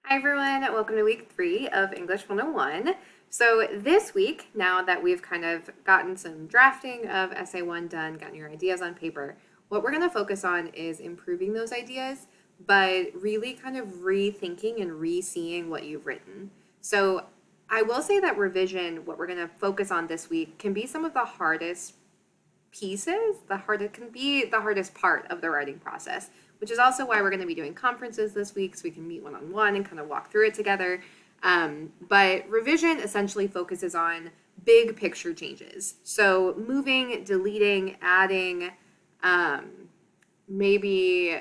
Hi everyone, welcome to week 3 of English 101. So this week, now that we've kind of gotten some drafting of Essay 1 done, gotten your ideas on paper, what we're going to focus on is improving those ideas, but really kind of rethinking and re-seeing what you've written. So I will say that revision, what we're going to focus on this week, can be some of the hardest pieces, can be the hardest part of the writing process, which is also why we're going to be doing conferences this week so we can meet one-on-one and kind of walk through it together. But revision essentially focuses on big picture changes. So moving, deleting, adding, maybe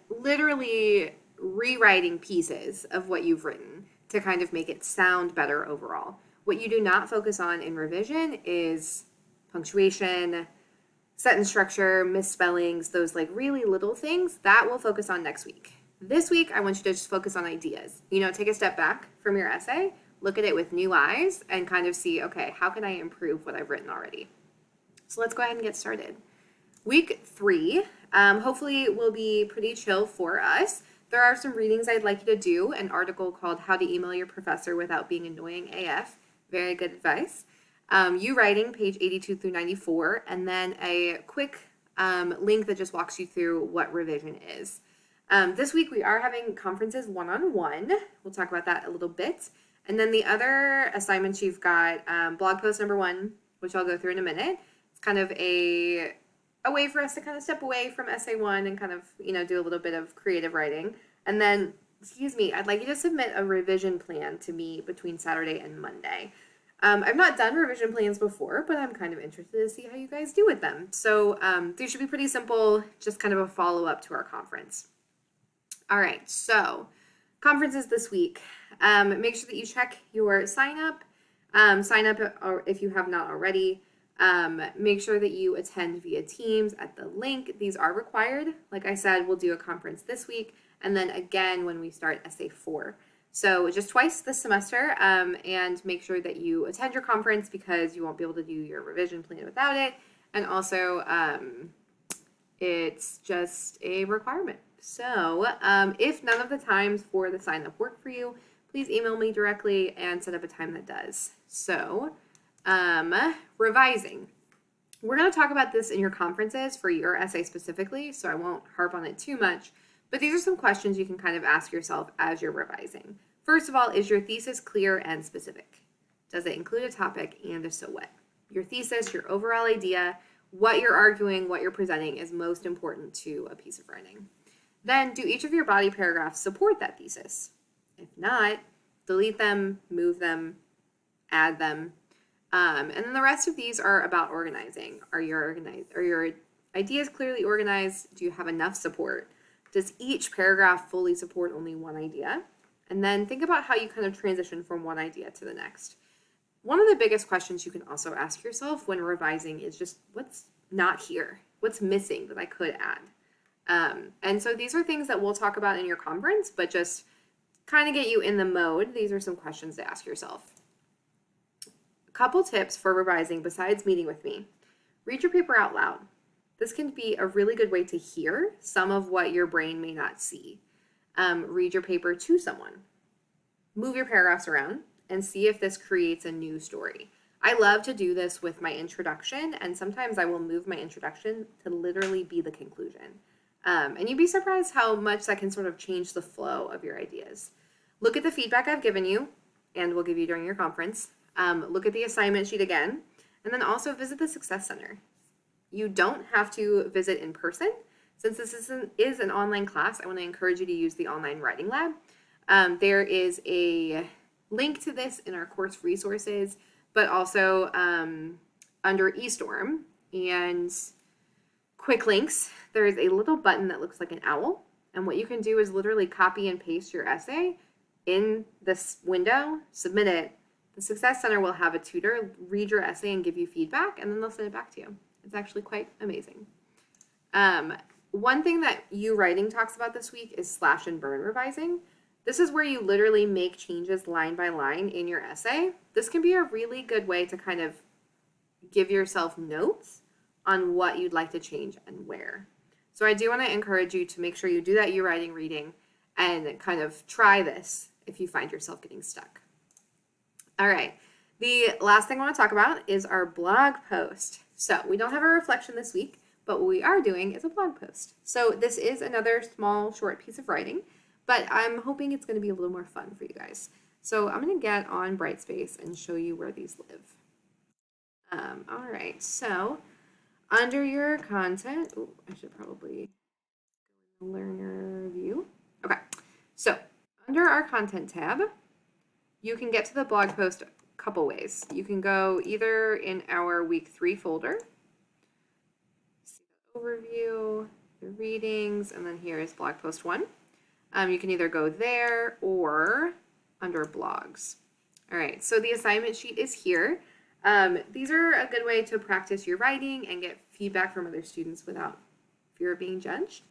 literally rewriting pieces of what you've written to kind of make it sound better overall. What you do not focus on in revision is punctuation, sentence structure, misspellings, those like really little things. That we'll focus on next week. This week, I want you to just focus on ideas. Take a step back from your essay, look at it with new eyes, and kind of see, okay, how can I improve what I've written already? So let's go ahead and get started. Week 3, hopefully will be pretty chill for us. There are some readings I'd like you to do, an article called How to Email Your Professor Without Being Annoying AF. Very good advice. You writing, page 82 through 94, and then a quick link that just walks you through what revision is. This week we are having conferences one-on-one. We'll talk about that a little bit. And then the other assignments you've got, blog post number 1, which I'll go through in a minute. It's kind of a way for us to kind of step away from essay 1 and kind of, do a little bit of creative writing. And then, I'd like you to submit a revision plan to me between Saturday and Monday. I've not done revision plans before, but I'm kind of interested to see how you guys do with them. So they should be pretty simple, just kind of a follow-up to our conference. All right, so conferences this week. Make sure that you check your sign up if you have not already. Make sure that you attend via Teams at the link. These are required. Like I said, we'll do a conference this week, and then again when we start Essay 4. So just twice this semester, and make sure that you attend your conference because you won't be able to do your revision plan without it. And also, it's just a requirement. So if none of the times for the sign up work for you, please email me directly and set up a time that does. So revising. We're going to talk about this in your conferences for your essay specifically, so I won't harp on it too much. But these are some questions you can kind of ask yourself as you're revising. First of all, is your thesis clear and specific? Does it include a topic and a so what? Your thesis, your overall idea, what you're arguing, what you're presenting is most important to a piece of writing. Then, do each of your body paragraphs support that thesis? If not, delete them, move them, add them. And then the rest of these are about organizing. Are your ideas clearly organized? Do you have enough support? Does each paragraph fully support only one idea? And then think about how you kind of transition from one idea to the next. One of the biggest questions you can also ask yourself when revising is just what's not here? What's missing that I could add? And so these are things that we'll talk about in your conference, but just kind of get you in the mode. These are some questions to ask yourself. A couple tips for revising besides meeting with me. Read your paper out loud. This can be a really good way to hear some of what your brain may not see. Read your paper to someone. Move your paragraphs around and see if this creates a new story. I love to do this with my introduction, and sometimes I will move my introduction to literally be the conclusion. And you'd be surprised how much that can sort of change the flow of your ideas. Look at the feedback I've given you, and will give you during your conference. Look at the assignment sheet again, and then also visit the Success Center. You don't have to visit in person. Since this is an online class, I want to encourage you to use the online writing lab. There is a link to this in our course resources, but also under eStorm and quick links, there is a little button that looks like an owl. And what you can do is literally copy and paste your essay in this window, submit it. The Success Center will have a tutor read your essay and give you feedback, and then they'll send it back to you. It's actually quite amazing. One thing that You Writing talks about this week is slash and burn revising. This is where you literally make changes line by line in your essay. This can be a really good way to kind of give yourself notes on what you'd like to change and where. So I do want to encourage you to make sure you do that You Writing reading and kind of try this if you find yourself getting stuck. All right, the last thing I want to talk about is our blog post. So we don't have a reflection this week, but what we are doing is a blog post. So this is another small, short piece of writing, but I'm hoping it's going to be a little more fun for you guys. So I'm going to get on Brightspace and show you where these live. All right, so under your content, I should probably go in the learner view. Okay, so under our content tab, you can get to the blog post a couple ways. You can go either in our week 3 folder, see the overview, the readings, and then here is blog post 1. You can either go there or under blogs. All right, so the assignment sheet is here. These are a good way to practice your writing and get feedback from other students without fear of being judged.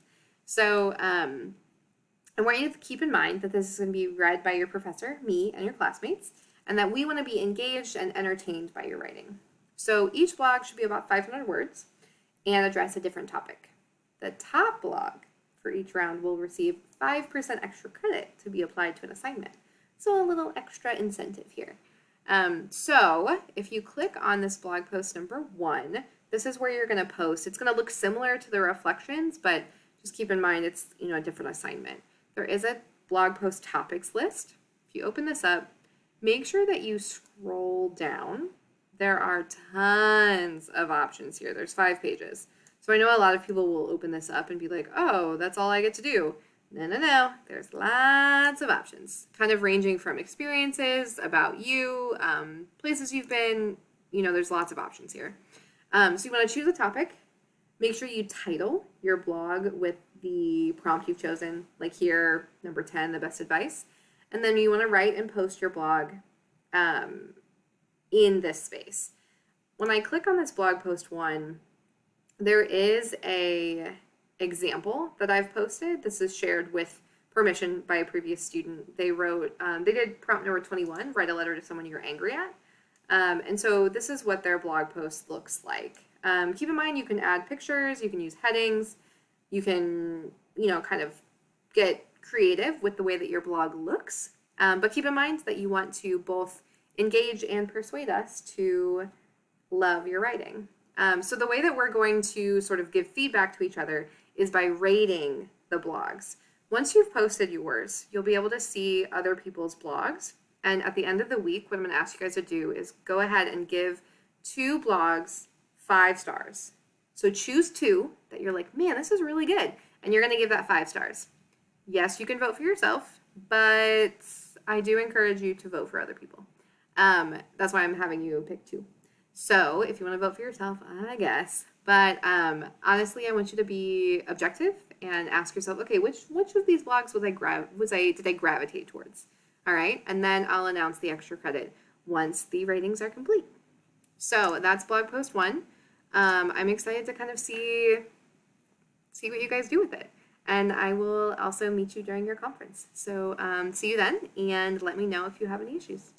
So I want you to keep in mind that this is going to be read by your professor, me, and your classmates, and that we want to be engaged and entertained by your writing. So each blog should be about 500 words and address a different topic. The top blog for each round will receive 5% extra credit to be applied to an assignment. So a little extra incentive here. So if you click on this blog post number 1, this is where you're going to post. It's going to look similar to the reflections, but just keep in mind it's a different assignment. There is a blog post topics list. If you open this up, make sure that you scroll down. There are tons of options here. There's 5 pages. So I know a lot of people will open this up and be like, oh, that's all I get to do. No. There's lots of options, kind of ranging from experiences, about you, places you've been. There's lots of options here. So you want to choose a topic. Make sure you title your blog with the prompt you've chosen, like here, number 10, the best advice. And then you want to write and post your blog in this space. When I click on this blog post 1, there is a example that I've posted. This is shared with permission by a previous student. They did prompt number 21, write a letter to someone you're angry at. And so this is what their blog post looks like. Keep in mind you can add pictures, you can use headings, you can, kind of get creative with the way that your blog looks. But keep in mind that you want to both engage and persuade us to love your writing. So the way that we're going to sort of give feedback to each other is by rating the blogs. Once you've posted yours, you'll be able to see other people's blogs. And at the end of the week, what I'm going to ask you guys to do is go ahead and give 2 blogs 5 stars. So choose 2 that you're like, man, this is really good. And you're going to give that 5 stars. Yes, you can vote for yourself, but I do encourage you to vote for other people. That's why I'm having you pick 2. So if you want to vote for yourself, I guess. But honestly, I want you to be objective and ask yourself, okay, which of these blogs did I gravitate towards? All right, and then I'll announce the extra credit once the ratings are complete. So that's blog post 1. I'm excited to kind of see what you guys do with it. And I will also meet you during your conference. So see you then, and let me know if you have any issues.